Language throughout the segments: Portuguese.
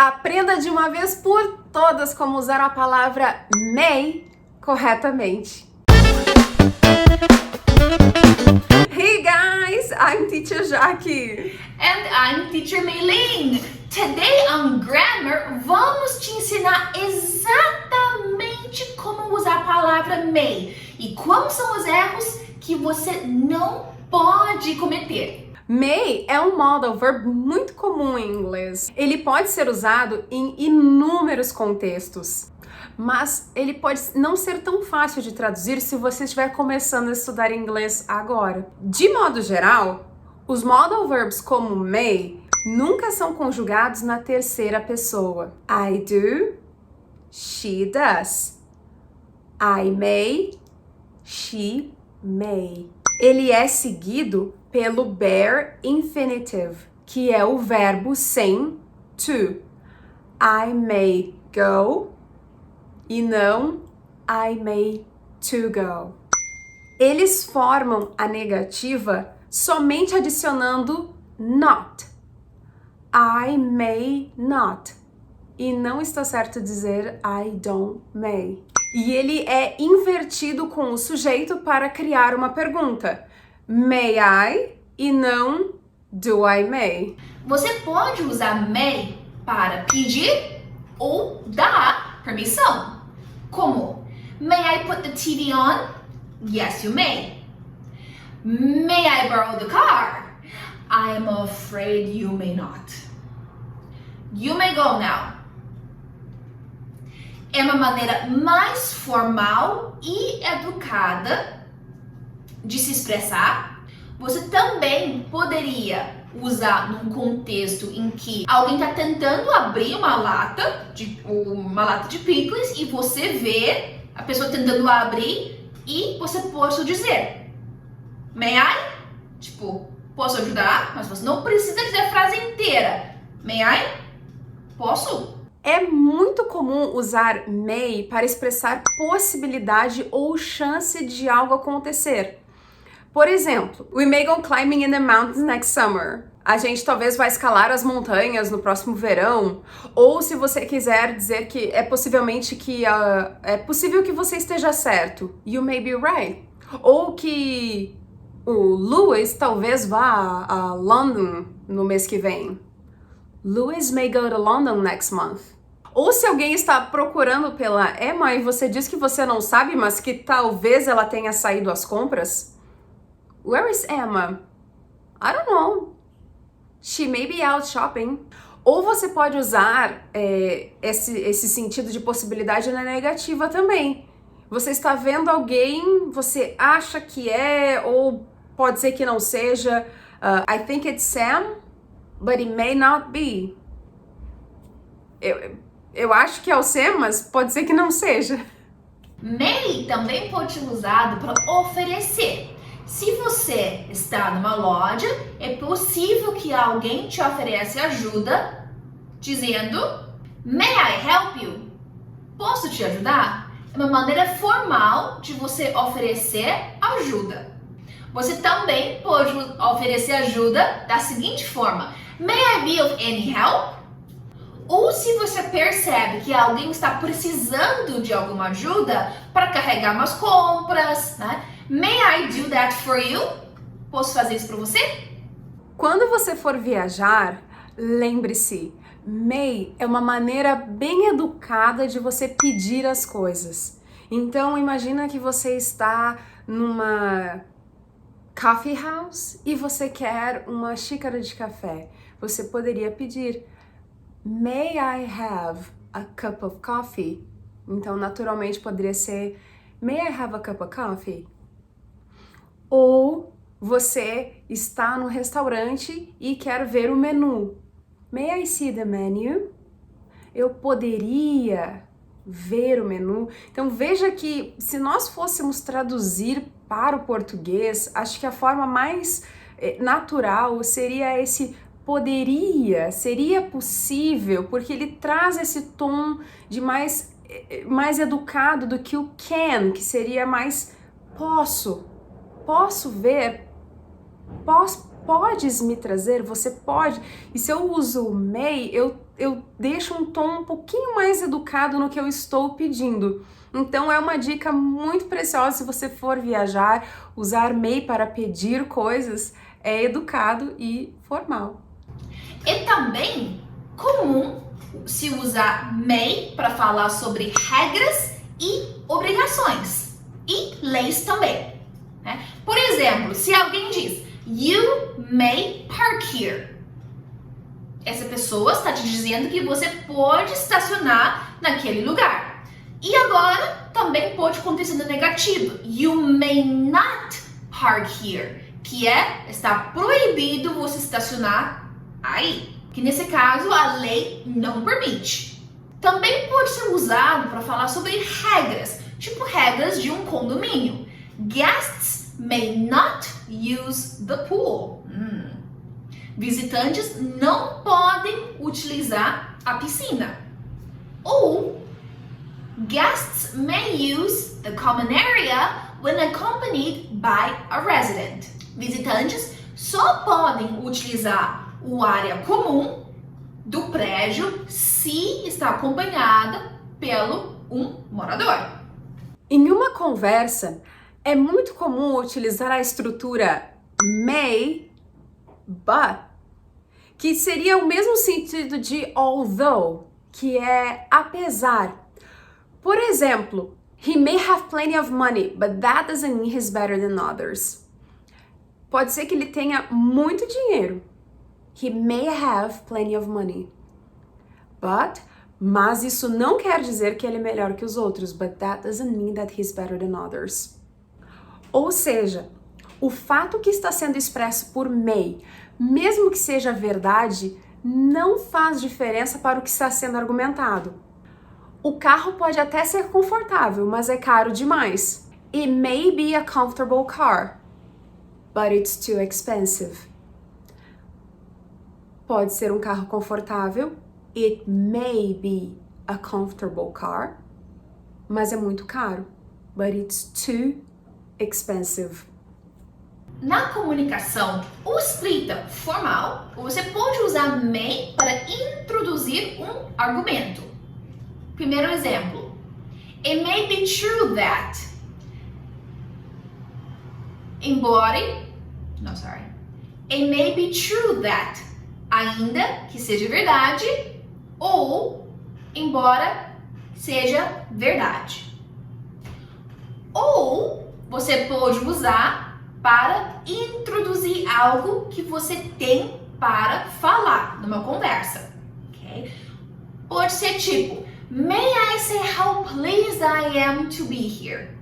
Aprenda de uma vez por todas como usar a palavra may corretamente. Hey guys, I'm Teacher Jaque. And I'm Teacher Maylene. Today on Grammar, vamos te ensinar exatamente como usar a palavra may e quais são os erros que você não pode cometer. May é um modal verb muito comum em inglês. Ele pode ser usado em inúmeros contextos, mas ele pode não ser tão fácil de traduzir se você estiver começando a estudar inglês agora. De modo geral, os modal verbs como may nunca são conjugados na terceira pessoa. I do, she does. I may, she may. Ele é seguido pelo bare infinitive, que é o verbo sem to. I may go e não I may to go. Eles formam a negativa somente adicionando not. I may not. E não está certo dizer I don't may. E ele é invertido com o sujeito para criar uma pergunta. May I e não do I may. Você pode usar may para pedir ou dar permissão. Como? May I put the TV on? Yes, you may. May I borrow the car? I am afraid you may not. You may go now. É uma maneira mais formal e educada de se expressar. Você também poderia usar num contexto em que alguém está tentando abrir uma lata de picles e você vê a pessoa tentando abrir e você pode dizer May I? Tipo, posso ajudar? Mas você não precisa dizer a frase inteira. May I? Posso? É muito comum usar may para expressar possibilidade ou chance de algo acontecer. Por exemplo, we may go climbing in the mountains next summer. A gente talvez vai escalar as montanhas no próximo verão. Ou se você quiser dizer que é possível que você esteja certo. You may be right. Ou que o Louis talvez vá a London no mês que vem. Louis may go to London next month. Ou se alguém está procurando pela Emma e você diz que você não sabe, mas que talvez ela tenha saído às compras. Where is Emma? I don't know. She may be out shopping. Ou você pode usar esse sentido de possibilidade na negativa também. Você está vendo alguém, você acha que é, ou pode ser que não seja. I think it's Sam, but it may not be. Eu acho que é o Sam, mas pode ser que não seja. May também pode ser usado para oferecer. Se você está numa loja, é possível que alguém te ofereça ajuda, dizendo May I help you? Posso te ajudar? É uma maneira formal de você oferecer ajuda. Você também pode oferecer ajuda da seguinte forma: May I be of any help? Ou se você percebe que alguém está precisando de alguma ajuda para carregar umas compras, né? May I do that for you? Posso fazer isso para você? Quando você for viajar, lembre-se, may é uma maneira bem educada de você pedir as coisas. Então, imagina que você está numa coffee house e você quer uma xícara de café. Você poderia pedir May I have a cup of coffee? Então, naturalmente, poderia ser May I have a cup of coffee? Ou você está no restaurante e quer ver o menu. May I see the menu? Eu poderia ver o menu. Então veja que se nós fôssemos traduzir para o português, acho que a forma mais natural seria esse poderia, seria possível, porque ele traz esse tom de mais educado do que o can, que seria mais posso ver, podes me trazer, você pode. E se eu uso may, eu deixo um tom um pouquinho mais educado no que eu estou pedindo. Então é uma dica muito preciosa se você for viajar, usar may para pedir coisas é educado e formal. É também comum se usar may para falar sobre regras e obrigações e leis também, né? Por exemplo, se alguém diz you may park here, essa pessoa está te dizendo que você pode estacionar naquele lugar. E agora também pode acontecer no negativo, you may not park here, que está proibido você estacionar aí, que nesse caso a lei não permite. Também pode ser usado para falar sobre regras, tipo regras de um condomínio. Guests may not use the pool. Visitantes não podem utilizar a piscina. Ou guests may use the common area when accompanied by a resident. Visitantes só podem utilizar a área comum do prédio se está acompanhada pelo um morador. Em uma conversa, é muito comum utilizar a estrutura may, but, que seria o mesmo sentido de although, que é apesar. Por exemplo, he may have plenty of money, but that doesn't mean he's better than others. Pode ser que ele tenha muito dinheiro. He may have plenty of money. Mas isso não quer dizer que ele é melhor que os outros. But that doesn't mean that he's better than others. Ou seja, o fato que está sendo expresso por may, mesmo que seja verdade, não faz diferença para o que está sendo argumentado. O carro pode até ser confortável, mas é caro demais. It may be a comfortable car, but it's too expensive. Pode ser um carro confortável. It may be a comfortable car, mas é muito caro. But it's too expensive. Na comunicação ou escrita formal, você pode usar may para introduzir um argumento. Primeiro exemplo. It may be true that. It may be true that. Ainda que seja verdade, ou embora seja verdade. Ou você pode usar para introduzir algo que você tem para falar numa conversa. Okay? Pode ser tipo, may I say how pleased I am to be here?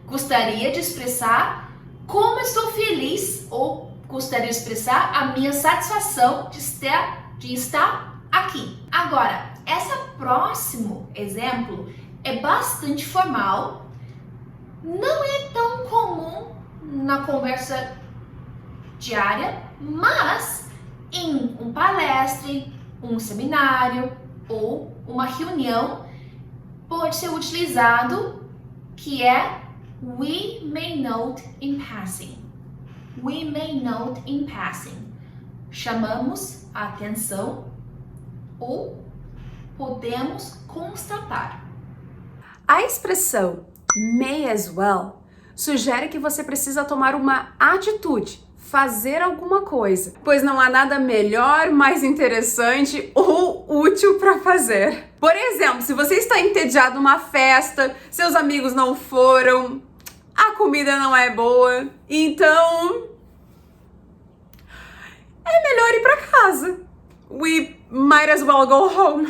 Gostaria de expressar como estou feliz ou gostaria de expressar a minha satisfação de estar aqui. Agora, esse próximo exemplo é bastante formal, não é tão comum na conversa diária, mas em um palestra, um seminário ou uma reunião pode ser utilizado, que é we may note in passing. We may note in passing. Chamamos a atenção ou podemos constatar. A expressão may as well sugere que você precisa tomar uma atitude, fazer alguma coisa, pois não há nada melhor, mais interessante ou útil para fazer. Por exemplo, se você está entediado numa festa, seus amigos não foram, a comida não é boa, então é melhor ir para casa. We might as well go home.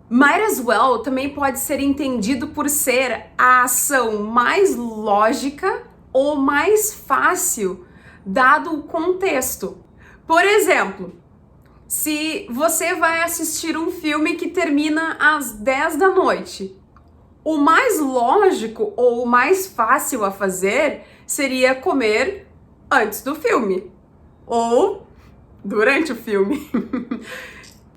Might as well também pode ser entendido por ser a ação mais lógica ou mais fácil, dado o contexto. Por exemplo, se você vai assistir um filme que termina às 10 da noite, o mais lógico ou o mais fácil a fazer seria comer antes do filme ou durante o filme.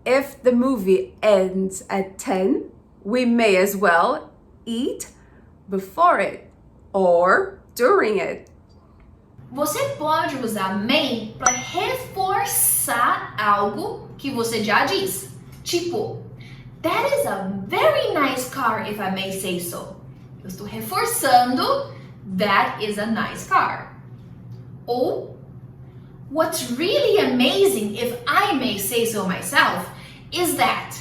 If the movie ends at 10, we may as well eat before it or during it. Você pode usar may para reforçar algo que você já diz. Tipo, that is a very nice car, if I may say so. Eu estou reforçando, that is a nice car. Ou, what's really amazing, if I may say so myself, is that.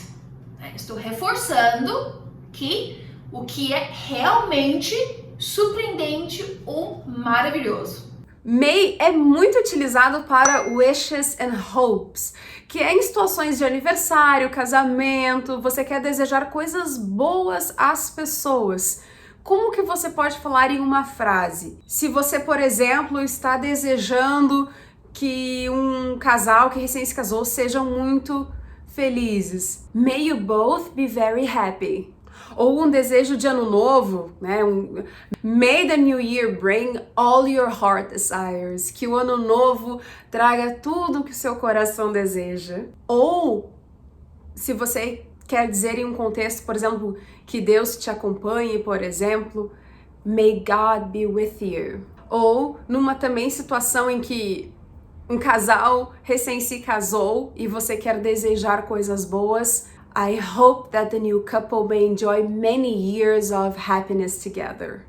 Eu estou reforçando que o que é realmente surpreendente ou maravilhoso. May é muito utilizado para wishes and hopes, que é em situações de aniversário, casamento, você quer desejar coisas boas às pessoas. Como que você pode falar em uma frase? Se você, por exemplo, está desejando que um casal que recém se casou sejam muito felizes. May you both be very happy. Ou um desejo de ano novo, né? May the new year bring all your heart desires. Que o ano novo traga tudo que o seu coração deseja. Ou, se você quer dizer em um contexto, por exemplo, que Deus te acompanhe, por exemplo, may God be with you. Ou numa também situação em que um casal recém se casou e você quer desejar coisas boas, I hope that the new couple may enjoy many years of happiness together.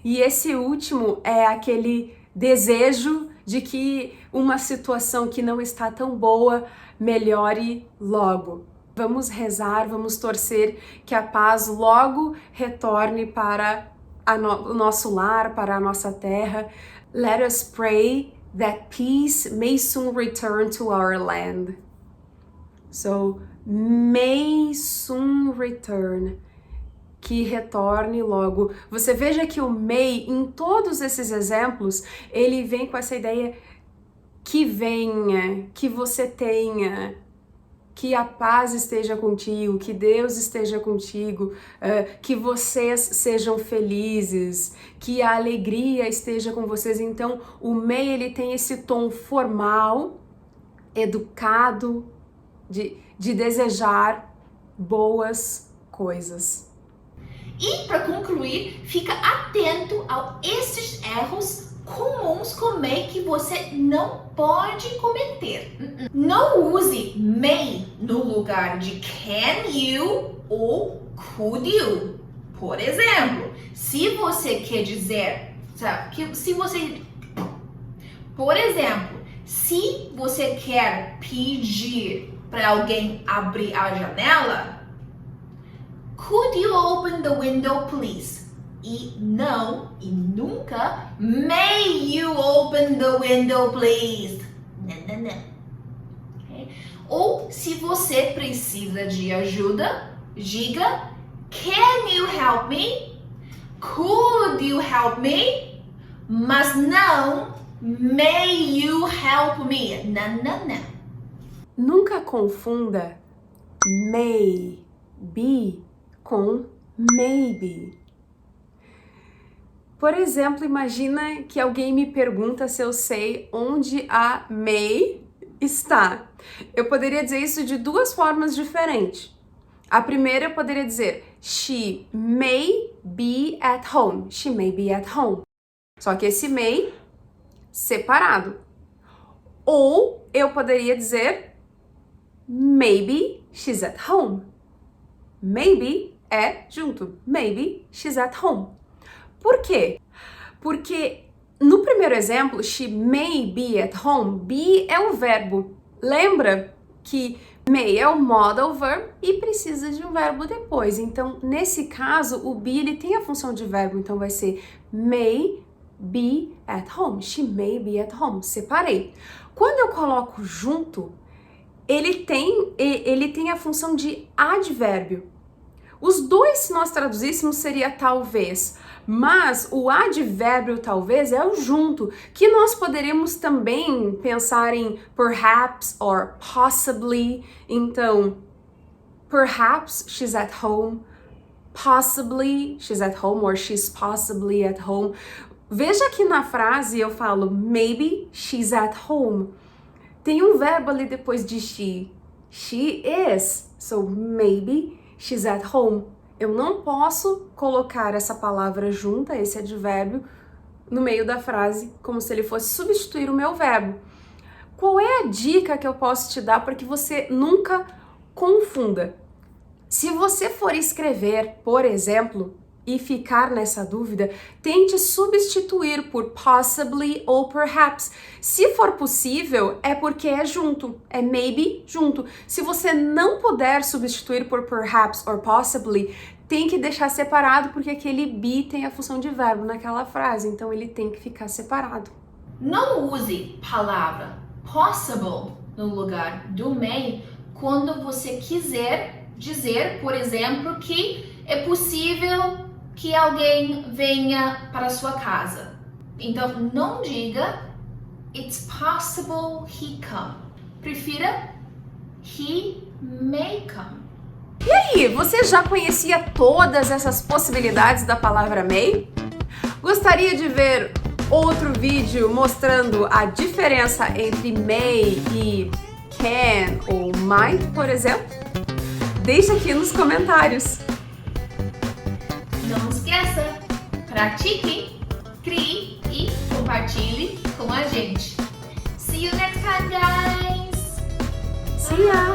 E esse último é aquele desejo de que uma situação que não está tão boa melhore logo. Vamos rezar, vamos torcer que a paz logo retorne para o nosso lar, para a nossa terra. Let us pray that peace may soon return to our land. So, may soon return. Que retorne logo. Você veja que o may, em todos esses exemplos, ele vem com essa ideia que venha, que você tenha, que a paz esteja contigo, que Deus esteja contigo, que vocês sejam felizes, que a alegria esteja com vocês. Então, o may, ele tem esse tom formal, educado, de desejar boas coisas. E para concluir, fica atento a esses erros comuns com may que você não pode cometer. Não use may no lugar de can you ou could you. Por exemplo, se você quer dizer, se você quer pedir para alguém abrir a janela, could you open the window, please? E não, e nunca, may you open the window, please? Não. Okay? Ou, se você precisa de ajuda, diga, can you help me? Could you help me? Mas não, may you help me? Não. Nunca confunda may be com maybe. Por exemplo, imagina que alguém me pergunta se eu sei onde a May está. Eu poderia dizer isso de duas formas diferentes. A primeira eu poderia dizer she may be at home. She may be at home. Só que esse may separado. Ou eu poderia dizer maybe she's at home. Maybe é junto. Maybe she's at home. Por quê? Porque no primeiro exemplo, she may be at home, be é o verbo. Lembra que may é o modal verb e precisa de um verbo depois. Então, nesse caso, o be ele tem a função de verbo, então vai ser may be at home. She may be at home. Separei. Quando eu coloco junto, ele tem a função de advérbio. Os dois, se nós traduzíssemos, seria talvez, mas o advérbio talvez é o junto, que nós poderíamos também pensar em perhaps or possibly. Então, perhaps she's at home, possibly she's at home or she's possibly at home. Veja que na frase eu falo maybe she's at home. Tem um verbo ali depois de she. She is. So maybe she's at home. Eu não posso colocar essa palavra junta, esse advérbio, no meio da frase, como se ele fosse substituir o meu verbo. Qual é a dica que eu posso te dar para que você nunca confunda? Se você for escrever, por exemplo, e ficar nessa dúvida, tente substituir por possibly ou perhaps. Se for possível, é porque é junto, é maybe junto. Se você não puder substituir por perhaps or possibly, tem que deixar separado, porque aquele be tem a função de verbo naquela frase, então ele tem que ficar separado. Não use palavra possible no lugar do may quando você quiser dizer, por exemplo, que é possível que alguém venha para a sua casa. Então, não diga it's possible he come. Prefira he may come. E aí, você já conhecia todas essas possibilidades da palavra may? Gostaria de ver outro vídeo mostrando a diferença entre may e can ou might, por exemplo? Deixa aqui nos comentários. Não esqueça, pratique, crie e compartilhe com a gente. See you next time, guys! See ya!